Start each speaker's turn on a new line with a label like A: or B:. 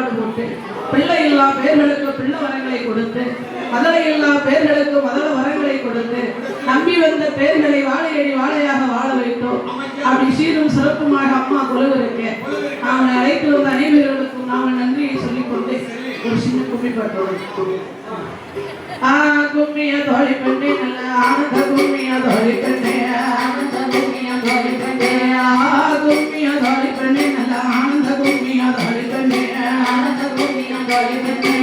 A: வழிபாடு போட்டு பிள்ளை இல்லா பேர்களுக்கு பிள்ளை வரங்களை கொடுத்து மதலை இல்லா பேர்களுக்கு மதல வரங்களை கொடுத்து நம்பி வந்த பேர்களை வாழையடி வாழையாக வாழ வைத்தோம். அப்படி சீரும் சிறப்புமாக அம்மா குழுவிற்கு நாங்கள் அழைத்து வந்த அனைவர்களுக்கும் நாங்கள் நன்றியை சொல்லிக்கொண்டு ஒரு சின்ன கும்மி பாட்டோம். கும்மிய தோழி பெண்ணே நல்ல ஆனந்த கும்மிய தோழி பெண்ணே ஆனந்த கும்மிய தோழி பெண்ணே கும்மிய தோழி பெண்ணே நல்ல ஆனந்த கும்மிய தோழி பெண்ணே ஆனந்த கும்மிய தோழி பெண்ணே